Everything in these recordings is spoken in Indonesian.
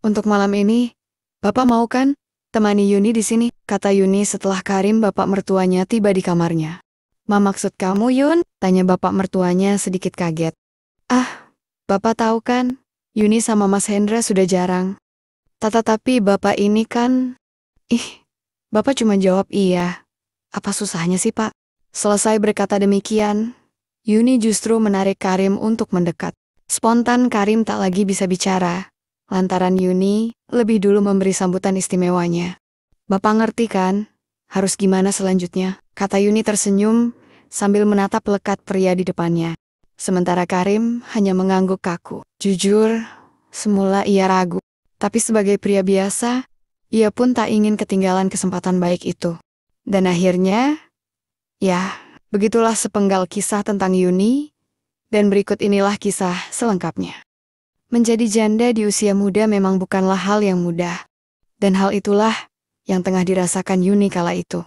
Untuk malam ini, Bapak mau kan temani Yuni di sini? Kata Yuni setelah Karim bapak mertuanya tiba di kamarnya. Ma maksud kamu Yun? Tanya bapak mertuanya sedikit kaget. Ah, Bapak tahu kan, Yuni sama Mas Hendra sudah jarang. Tapi Bapak ini kan... Ih, Bapak cuma jawab iya. Apa susahnya sih Pak? Selesai berkata demikian, Yuni justru menarik Karim untuk mendekat. Spontan Karim tak lagi bisa bicara, lantaran Yuni lebih dulu memberi sambutan istimewanya. Bapak ngerti kan, harus gimana selanjutnya? Kata Yuni tersenyum sambil menatap lekat pria di depannya. Sementara Karim hanya mengangguk kaku. Jujur, semula ia ragu. Tapi sebagai pria biasa, ia pun tak ingin ketinggalan kesempatan baik itu. Dan akhirnya, ya, begitulah sepenggal kisah tentang Yuni, dan berikut inilah kisah selengkapnya. Menjadi janda di usia muda memang bukanlah hal yang mudah. Dan hal itulah yang tengah dirasakan Yuni kala itu.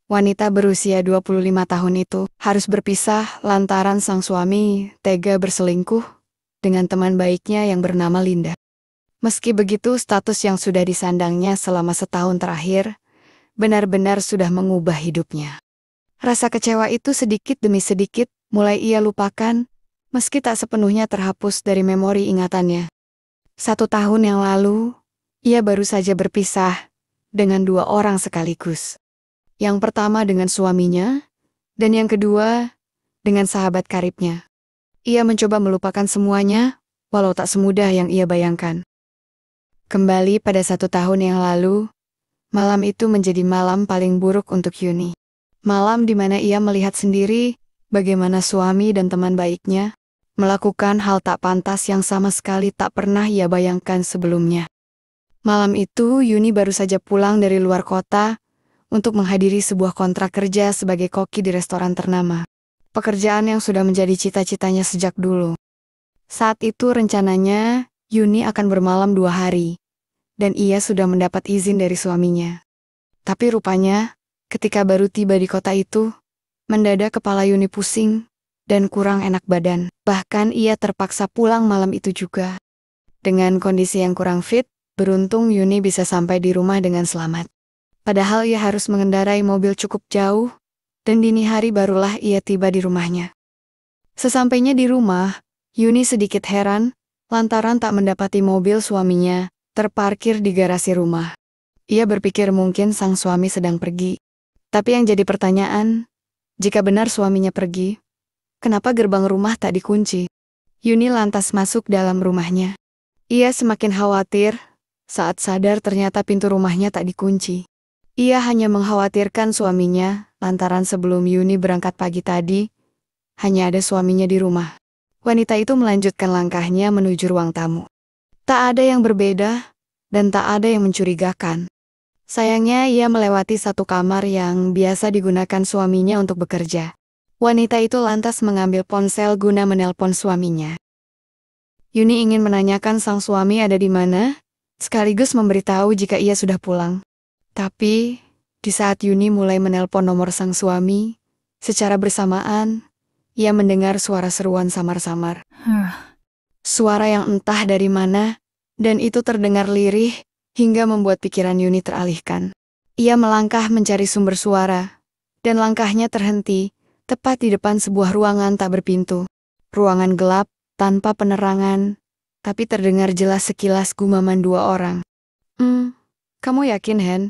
Wanita berusia 25 tahun itu harus berpisah lantaran sang suami tega berselingkuh dengan teman baiknya yang bernama Linda. Meski begitu, status yang sudah disandangnya selama setahun terakhir benar-benar sudah mengubah hidupnya. Rasa kecewa itu sedikit demi sedikit mulai ia lupakan, meski tak sepenuhnya terhapus dari memori ingatannya. 1 tahun yang lalu, ia baru saja berpisah dengan 2 orang sekaligus. Yang pertama dengan suaminya, dan yang kedua dengan sahabat karibnya. Ia mencoba melupakan semuanya, walau tak semudah yang ia bayangkan. Kembali pada 1 tahun yang lalu, malam itu menjadi malam paling buruk untuk Yuni. Malam di mana ia melihat sendiri bagaimana suami dan teman baiknya melakukan hal tak pantas yang sama sekali tak pernah ia bayangkan sebelumnya. Malam itu Yuni baru saja pulang dari luar kota untuk menghadiri sebuah kontrak kerja sebagai koki di restoran ternama. Pekerjaan yang sudah menjadi cita-citanya sejak dulu. Saat itu rencananya Yuni akan bermalam 2 hari, dan ia sudah mendapat izin dari suaminya. Tapi rupanya, ketika baru tiba di kota itu, mendadak kepala Yuni pusing dan kurang enak badan. Bahkan ia terpaksa pulang malam itu juga. Dengan kondisi yang kurang fit, beruntung Yuni bisa sampai di rumah dengan selamat. Padahal ia harus mengendarai mobil cukup jauh, dan dini hari barulah ia tiba di rumahnya. Sesampainya di rumah, Yuni sedikit heran, lantaran tak mendapati mobil suaminya terparkir di garasi rumah. Ia berpikir mungkin sang suami sedang pergi. Tapi yang jadi pertanyaan, jika benar suaminya pergi, kenapa gerbang rumah tak dikunci? Yuni lantas masuk dalam rumahnya. Ia semakin khawatir saat sadar ternyata pintu rumahnya tak dikunci. Ia hanya mengkhawatirkan suaminya, lantaran sebelum Yuni berangkat pagi tadi, hanya ada suaminya di rumah. Wanita itu melanjutkan langkahnya menuju ruang tamu. Tak ada yang berbeda, dan tak ada yang mencurigakan. Sayangnya ia melewati satu kamar yang biasa digunakan suaminya untuk bekerja. Wanita itu lantas mengambil ponsel guna menelpon suaminya. Yuni ingin menanyakan sang suami ada di mana, sekaligus memberitahu jika ia sudah pulang. Tapi, di saat Yuni mulai menelpon nomor sang suami, secara bersamaan, ia mendengar suara seruan samar-samar. Suara yang entah dari mana, dan itu terdengar lirih, hingga membuat pikiran Yuni teralihkan. Ia melangkah mencari sumber suara, dan langkahnya terhenti, tepat di depan sebuah ruangan tak berpintu. Ruangan gelap, tanpa penerangan, tapi terdengar jelas sekilas gumaman 2 orang. Kamu yakin, Hen?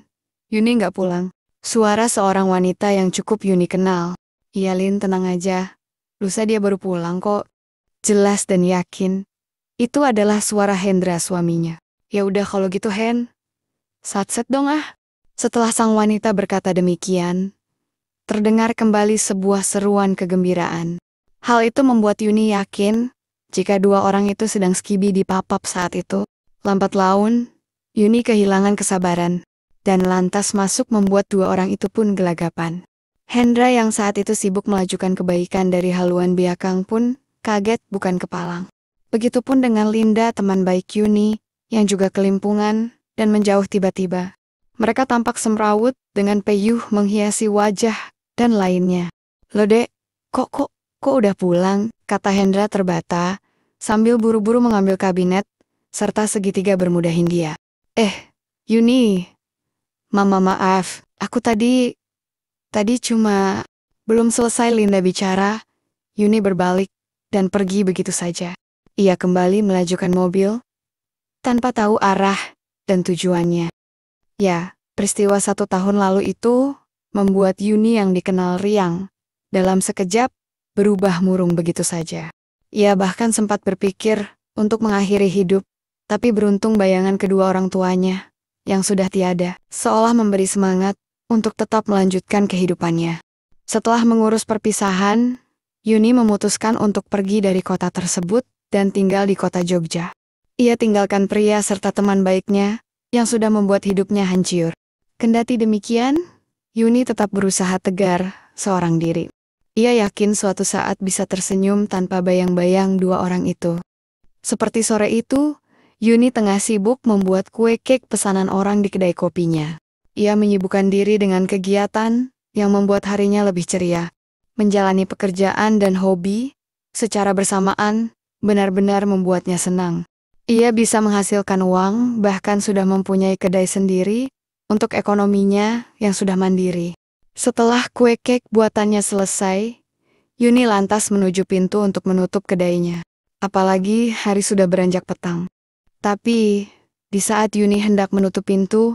Yuni nggak pulang. Suara seorang wanita yang cukup Yuni kenal. Iya Lin, tenang aja. Lusa dia baru pulang kok. Jelas dan yakin. Itu adalah suara Hendra suaminya. Ya udah kalau gitu Hen. Satset dong ah. Setelah sang wanita berkata demikian, terdengar kembali sebuah seruan kegembiraan. Hal itu membuat Yuni yakin, jika 2 orang itu sedang skibi di papap saat itu. Lambat laun, Yuni kehilangan kesabaran. Dan lantas masuk membuat 2 orang itu pun gelagapan. Hendra yang saat itu sibuk melajukan kebaikan dari haluan belakang pun kaget bukan kepalang. Begitupun dengan Linda teman baik Yuni yang juga kelimpungan dan menjauh tiba-tiba. Mereka tampak semrawut dengan peyuh menghiasi wajah dan lainnya. Loh dek, kok udah pulang? Kata Hendra terbata sambil buru-buru mengambil kabinet serta segitiga bermuda Hindia. Yuni, Mama maaf, aku tadi cuma belum selesai Linda bicara. Yuni berbalik dan pergi begitu saja. Ia kembali melajukan mobil tanpa tahu arah dan tujuannya. Ya, peristiwa 1 tahun lalu itu membuat Yuni yang dikenal riang dalam sekejap berubah murung begitu saja. Ia bahkan sempat berpikir untuk mengakhiri hidup, tapi beruntung bayangan kedua orang tuanya yang sudah tiada seolah memberi semangat untuk tetap melanjutkan kehidupannya. Setelah mengurus perpisahan, Yuni memutuskan untuk pergi dari kota tersebut dan tinggal di kota Jogja. Ia tinggalkan pria serta teman baiknya yang sudah membuat hidupnya hancur. Kendati demikian, Yuni tetap berusaha tegar seorang diri. Ia yakin suatu saat bisa tersenyum tanpa bayang-bayang dua orang itu. Seperti sore itu, Yuni tengah sibuk membuat kue kek pesanan orang di kedai kopinya. Ia menyibukkan diri dengan kegiatan yang membuat harinya lebih ceria. Menjalani pekerjaan dan hobi secara bersamaan benar-benar membuatnya senang. Ia bisa menghasilkan uang, bahkan sudah mempunyai kedai sendiri untuk ekonominya yang sudah mandiri. Setelah kue kek buatannya selesai, Yuni lantas menuju pintu untuk menutup kedainya. Apalagi hari sudah beranjak petang. Tapi, di saat Yuni hendak menutup pintu,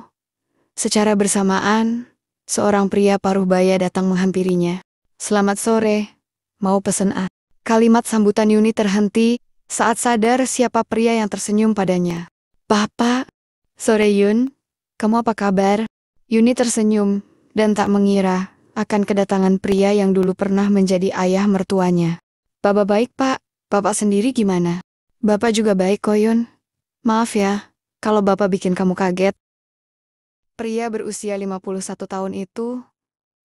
secara bersamaan, seorang pria paruh baya datang menghampirinya. "Selamat sore, mau pesen A?" Kalimat sambutan Yuni terhenti saat sadar siapa pria yang tersenyum padanya. "Bapak, sore Yun, kamu apa kabar?" Yuni tersenyum dan tak mengira akan kedatangan pria yang dulu pernah menjadi ayah mertuanya. "Bapak baik, Pak. Bapak sendiri gimana?" "Bapak juga baik kok, Yun. Maaf ya, kalau Bapak bikin kamu kaget." Pria berusia 51 tahun itu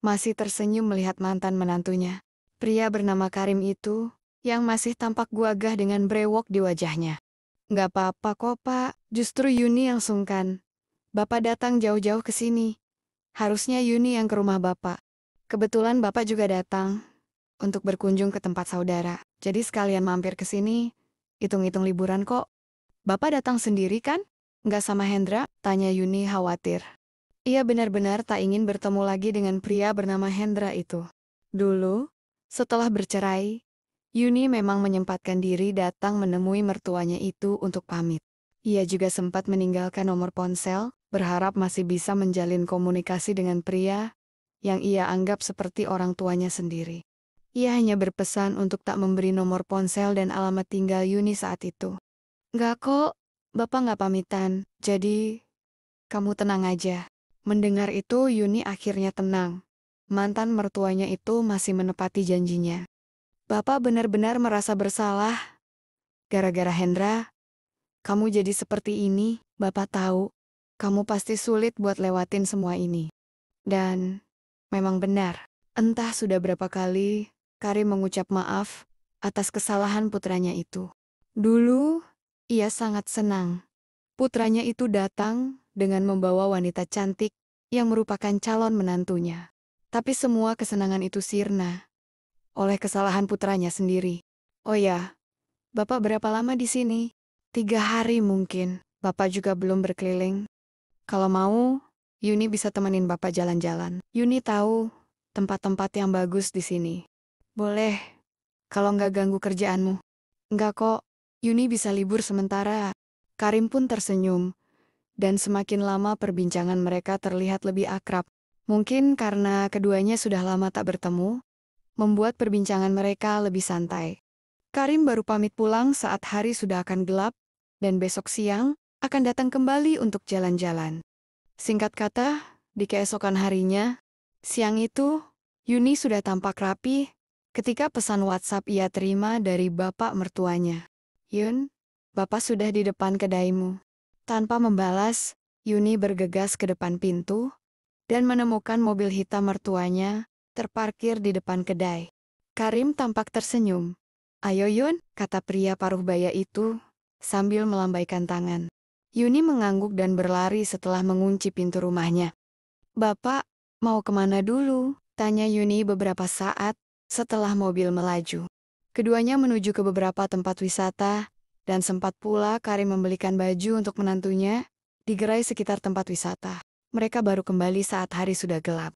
masih tersenyum melihat mantan menantunya. Pria bernama Karim itu yang masih tampak gagah dengan brewok di wajahnya. "Nggak apa-apa kok, Pak. Justru Yuni yang sungkan. Bapak datang jauh-jauh ke sini. Harusnya Yuni yang ke rumah Bapak. Kebetulan Bapak juga datang untuk berkunjung ke tempat saudara. Jadi sekalian mampir ke sini, hitung-hitung liburan kok." "Bapak datang sendiri kan? Nggak sama Hendra?" tanya Yuni khawatir. Ia benar-benar tak ingin bertemu lagi dengan pria bernama Hendra itu. Dulu, setelah bercerai, Yuni memang menyempatkan diri datang menemui mertuanya itu untuk pamit. Ia juga sempat meninggalkan nomor ponsel, berharap masih bisa menjalin komunikasi dengan pria yang ia anggap seperti orang tuanya sendiri. Ia hanya berpesan untuk tak memberi nomor ponsel dan alamat tinggal Yuni saat itu. "Nggak kok, Bapak nggak pamitan, jadi kamu tenang aja." Mendengar itu, Yuni akhirnya tenang. Mantan mertuanya itu masih menepati janjinya. "Bapak benar-benar merasa bersalah. Gara-gara Hendra, kamu jadi seperti ini. Bapak tahu, kamu pasti sulit buat lewatin semua ini." Dan memang benar. Entah sudah berapa kali Karim mengucap maaf atas kesalahan putranya itu. Dulu, ia sangat senang. Putranya itu datang dengan membawa wanita cantik yang merupakan calon menantunya. Tapi semua kesenangan itu sirna oleh kesalahan putranya sendiri. "Oh ya, Bapak berapa lama di sini?" "3 hari mungkin. Bapak juga belum berkeliling. Kalau mau, Yuni bisa temenin Bapak jalan-jalan. Yuni tahu tempat-tempat yang bagus di sini." "Boleh, kalau nggak ganggu kerjaanmu." "Nggak kok, Yuni bisa libur sementara." Karim pun tersenyum, dan semakin lama perbincangan mereka terlihat lebih akrab. Mungkin karena keduanya sudah lama tak bertemu, membuat perbincangan mereka lebih santai. Karim baru pamit pulang saat hari sudah akan gelap, dan besok siang akan datang kembali untuk jalan-jalan. Singkat kata, di keesokan harinya, siang itu, Yuni sudah tampak rapi ketika pesan WhatsApp ia terima dari bapak mertuanya. "Yun, Bapak sudah di depan kedaimu." Tanpa membalas, Yuni bergegas ke depan pintu dan menemukan mobil hitam mertuanya terparkir di depan kedai. Karim tampak tersenyum. "Ayo Yun," kata pria paruh baya itu sambil melambaikan tangan. Yuni mengangguk dan berlari setelah mengunci pintu rumahnya. "Bapak, mau kemana dulu?" tanya Yuni beberapa saat setelah mobil melaju. Keduanya menuju ke beberapa tempat wisata Dan sempat pula Karim membelikan baju untuk menantunya di gerai sekitar tempat wisata. Mereka baru kembali saat hari sudah gelap.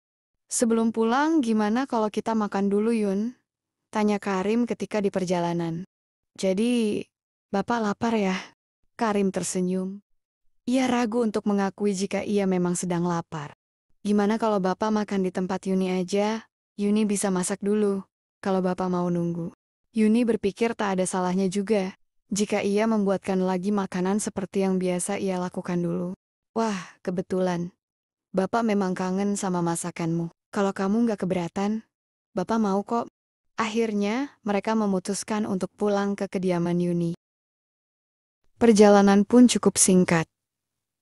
Sebelum pulang, gimana kalau kita makan dulu, Yun? Tanya Karim ketika di perjalanan. Jadi, Bapak lapar ya? Karim tersenyum. Ia ragu untuk mengakui jika ia memang sedang lapar. Gimana kalau Bapak makan di tempat Yuni aja? Yuni bisa masak dulu, kalau Bapak mau nunggu. Yuni berpikir tak ada salahnya juga jika ia membuatkan lagi makanan seperti yang biasa ia lakukan dulu. Wah, kebetulan. Bapak memang kangen sama masakanmu. Kalau kamu nggak keberatan, Bapak mau kok. Akhirnya, mereka memutuskan untuk pulang ke kediaman Yuni. Perjalanan pun cukup singkat,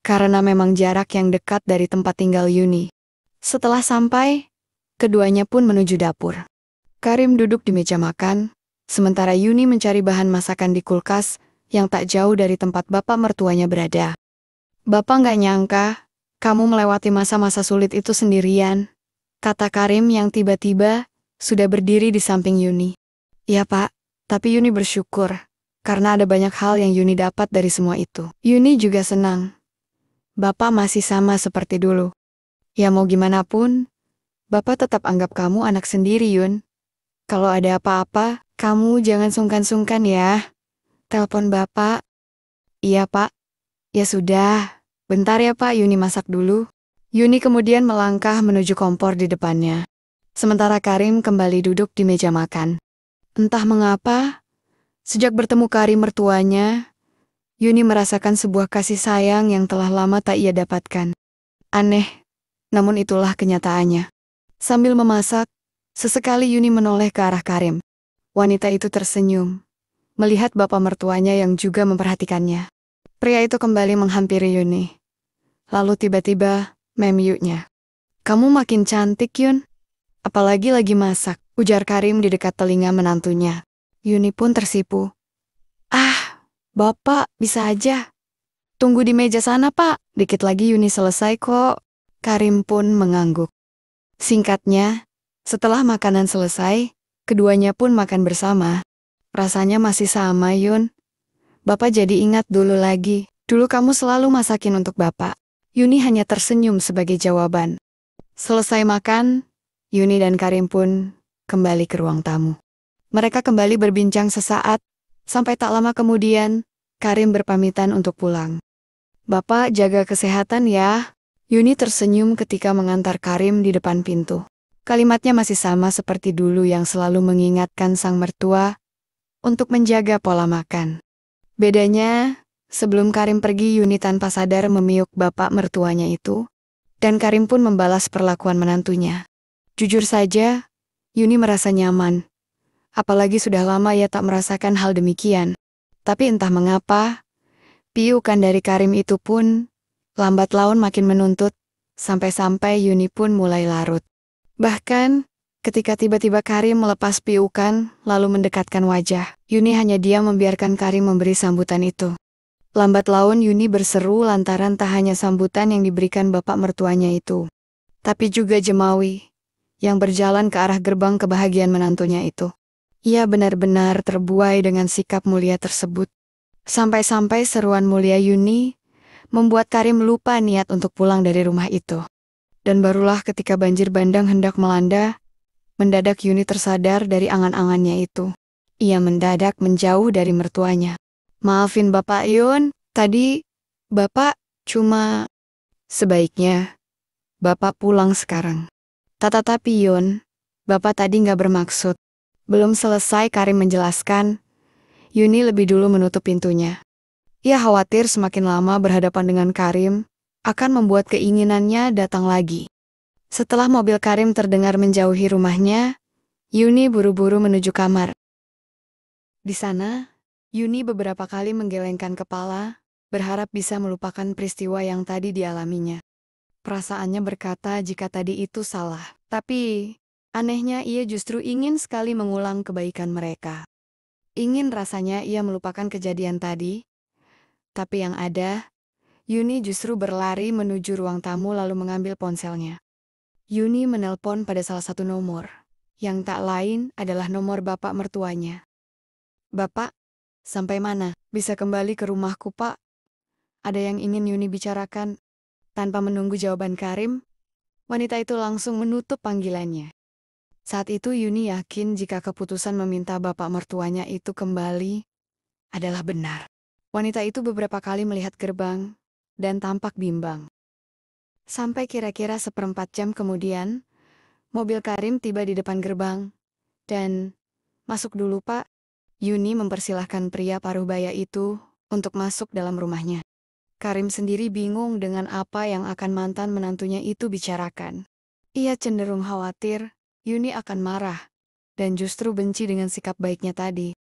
karena memang jarak yang dekat dari tempat tinggal Yuni. Setelah sampai, keduanya pun menuju dapur. Karim duduk di meja makan, sementara Yuni mencari bahan masakan di kulkas yang tak jauh dari tempat bapak mertuanya berada. Bapak nggak nyangka, kamu melewati masa-masa sulit itu sendirian, kata Karim yang tiba-tiba sudah berdiri di samping Yuni. Ya Pak, tapi Yuni bersyukur, karena ada banyak hal yang Yuni dapat dari semua itu. Yuni juga senang. Bapak masih sama seperti dulu. Ya mau gimana pun, Bapak tetap anggap kamu anak sendiri, Yun. Kalau ada apa-apa, kamu jangan sungkan-sungkan ya. Telepon Bapak. Iya, Pak. Ya sudah. Bentar ya, Pak, Yuni masak dulu. Yuni kemudian melangkah menuju kompor di depannya. Sementara Karim kembali duduk di meja makan. Entah mengapa, sejak bertemu Karim mertuanya, Yuni merasakan sebuah kasih sayang yang telah lama tak ia dapatkan. Aneh, namun itulah kenyataannya. Sambil memasak, sesekali Yuni menoleh ke arah Karim. Wanita itu tersenyum, melihat bapak mertuanya yang juga memperhatikannya. Pria itu kembali menghampiri Yuni. Lalu tiba-tiba, memyunya. Kamu makin cantik, Yun. Apalagi lagi masak, ujar Karim di dekat telinga menantunya. Yuni pun tersipu. Ah, Bapak, bisa aja. Tunggu di meja sana, Pak. Dikit lagi Yuni selesai kok. Karim pun mengangguk. Singkatnya, setelah makanan selesai, keduanya pun makan bersama. Rasanya masih sama, Yun. Bapak jadi ingat dulu lagi. Dulu kamu selalu masakin untuk Bapak. Yuni hanya tersenyum sebagai jawaban. Selesai makan, Yuni dan Karim pun kembali ke ruang tamu. Mereka kembali berbincang sesaat, sampai tak lama kemudian, Karim berpamitan untuk pulang. Bapak jaga kesehatan ya. Yuni tersenyum ketika mengantar Karim di depan pintu. Kalimatnya masih sama seperti dulu yang selalu mengingatkan sang mertua untuk menjaga pola makan. Bedanya, sebelum Karim pergi Yuni tanpa sadar memiuk bapak mertuanya itu, dan Karim pun membalas perlakuan menantunya. Jujur saja, Yuni merasa nyaman. Apalagi sudah lama ia tak merasakan hal demikian. Tapi entah mengapa, piukan dari Karim itu pun lambat laun makin menuntut, sampai-sampai Yuni pun mulai larut. Bahkan, ketika tiba-tiba Karim melepas piukan, lalu mendekatkan wajah, Yuni hanya diam membiarkan Karim memberi sambutan itu. Lambat laun Yuni berseru lantaran tak hanya sambutan yang diberikan bapak mertuanya itu, tapi juga jemawi, yang berjalan ke arah gerbang kebahagiaan menantunya itu. Ia benar-benar terbuai dengan sikap mulia tersebut. Sampai-sampai seruan mulia Yuni membuat Karim lupa niat untuk pulang dari rumah itu. Dan barulah ketika banjir bandang hendak melanda, mendadak Yuni tersadar dari angan-angannya itu. Ia mendadak menjauh dari mertuanya. Maafin Bapak Yun, tadi Bapak cuma... Sebaiknya Bapak pulang sekarang. Tapi Yun, Bapak tadi nggak bermaksud. Belum selesai Karim menjelaskan, Yuni lebih dulu menutup pintunya. Ia khawatir semakin lama berhadapan dengan Karim, akan membuat keinginannya datang lagi. Setelah mobil Karim terdengar menjauhi rumahnya, Yuni buru-buru menuju kamar. Di sana, Yuni beberapa kali menggelengkan kepala, berharap bisa melupakan peristiwa yang tadi dialaminya. Perasaannya berkata jika tadi itu salah, tapi anehnya ia justru ingin sekali mengulang kebaikan mereka. Ingin rasanya ia melupakan kejadian tadi, tapi yang ada, Yuni justru berlari menuju ruang tamu lalu mengambil ponselnya. Yuni menelpon pada salah satu nomor, yang tak lain adalah nomor bapak mertuanya. Bapak, Sampai mana? Bisa kembali ke rumahku, Pak? Ada yang ingin Yuni bicarakan. Tanpa menunggu jawaban Karim, wanita itu langsung menutup panggilannya. Saat itu Yuni yakin jika keputusan meminta bapak mertuanya itu kembali adalah benar. Wanita itu beberapa kali melihat gerbang dan tampak bimbang. Sampai kira-kira seperempat jam kemudian, mobil Karim tiba di depan gerbang. Dan, "Masuk dulu, Pak." Yuni mempersilahkan pria paruh baya itu untuk masuk dalam rumahnya. Karim sendiri bingung dengan apa yang akan mantan menantunya itu bicarakan. Ia cenderung khawatir Yuni akan marah dan justru benci dengan sikap baiknya tadi.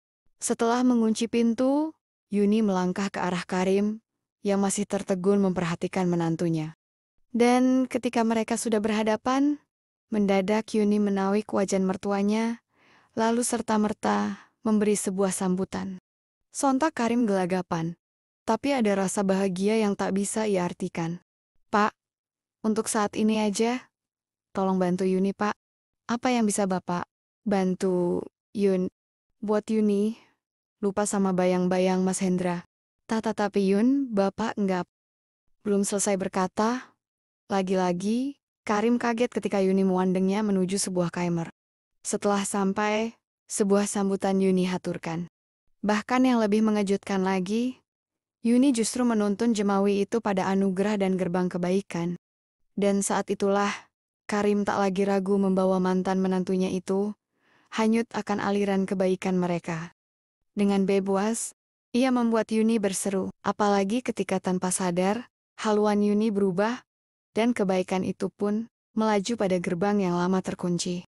Setelah mengunci pintu, Yuni melangkah ke arah Karim yang masih tertegun memperhatikan menantunya. Dan ketika mereka sudah berhadapan, mendadak Yuni menawik wajah mertuanya, lalu serta-merta memberi sebuah sambutan. Sontak Karim gelagapan, tapi ada rasa bahagia yang tak bisa ia artikan. "Pak, untuk saat ini aja, tolong bantu Yuni, Pak. Apa yang bisa Bapak bantu, Yun?" Buat Yuni, lupa sama bayang-bayang Mas Hendra. Tapi Yun, Bapak enggak. Belum selesai berkata, lagi-lagi, Karim kaget ketika Yuni memandangnya menuju sebuah kamar. Setelah sampai, sebuah sambutan Yuni haturkan. Bahkan yang lebih mengejutkan lagi, Yuni justru menuntun jemawi itu pada anugerah dan gerbang kebaikan. Dan saat itulah, Karim tak lagi ragu membawa mantan menantunya itu hanyut akan aliran kebaikan mereka. Dengan bebas, ia membuat Yuni berseru, apalagi ketika tanpa sadar, haluan Yuni berubah, dan kebaikan itu pun melaju pada gerbang yang lama terkunci.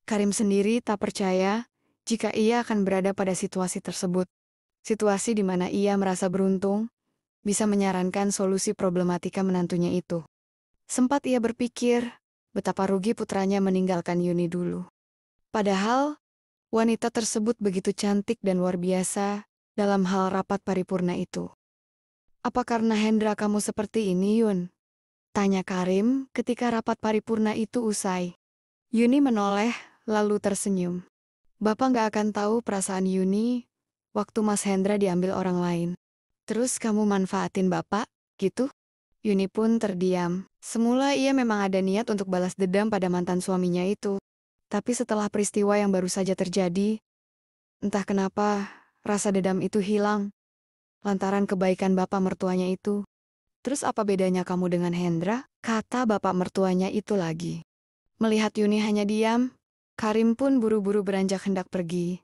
Karim sendiri tak percaya jika ia akan berada pada situasi tersebut. Situasi di mana ia merasa beruntung, bisa menyarankan solusi problematika menantunya itu. Sempat ia berpikir, betapa rugi putranya meninggalkan Yuni dulu. Padahal, wanita tersebut begitu cantik dan luar biasa dalam hal rapat paripurna itu. "Apa karena Hendra kamu seperti ini, Yun?" tanya Karim ketika rapat paripurna itu usai. Yuni menoleh, lalu tersenyum. "Bapak nggak akan tahu perasaan Yuni waktu Mas Hendra diambil orang lain. Terus kamu manfaatin Bapak, gitu?" Yuni pun terdiam. Semula ia memang ada niat untuk balas dendam pada mantan suaminya itu. Tapi setelah peristiwa yang baru saja terjadi, entah kenapa rasa dendam itu hilang lantaran kebaikan bapak mertuanya itu. "Terus apa bedanya kamu dengan Hendra?" kata bapak mertuanya itu lagi. Melihat Yuni hanya diam, Karim pun buru-buru beranjak hendak pergi.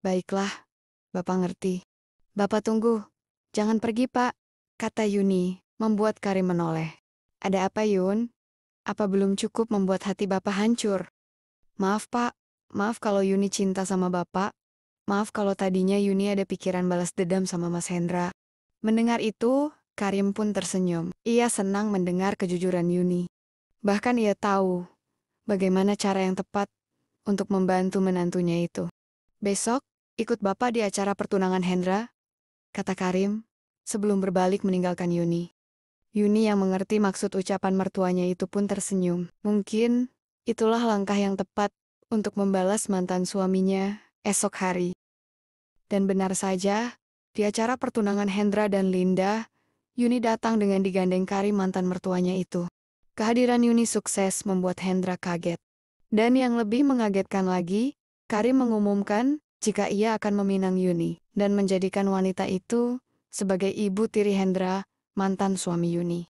"Baiklah, Bapak ngerti." "Bapak tunggu, jangan pergi Pak," kata Yuni, membuat Karim menoleh. "Ada apa Yun? Apa belum cukup membuat hati Bapak hancur?" "Maaf Pak, maaf kalau Yuni cinta sama Bapak. Maaf kalau tadinya Yuni ada pikiran balas dendam sama Mas Hendra." Mendengar itu, Karim pun tersenyum. Ia senang mendengar kejujuran Yuni. Bahkan ia tahu bagaimana cara yang tepat untuk membantu menantunya itu. "Besok, ikut Bapak di acara pertunangan Hendra," kata Karim, sebelum berbalik meninggalkan Yuni. Yuni yang mengerti maksud ucapan mertuanya itu pun tersenyum. Mungkin, itulah langkah yang tepat untuk membalas mantan suaminya esok hari. Dan benar saja, di acara pertunangan Hendra dan Linda, Yuni datang dengan digandeng Karim mantan mertuanya itu. Kehadiran Yuni sukses membuat Hendra kaget. Dan yang lebih mengagetkan lagi, Karim mengumumkan jika ia akan meminang Yuni dan menjadikan wanita itu sebagai ibu tiri Hendra, mantan suami Yuni.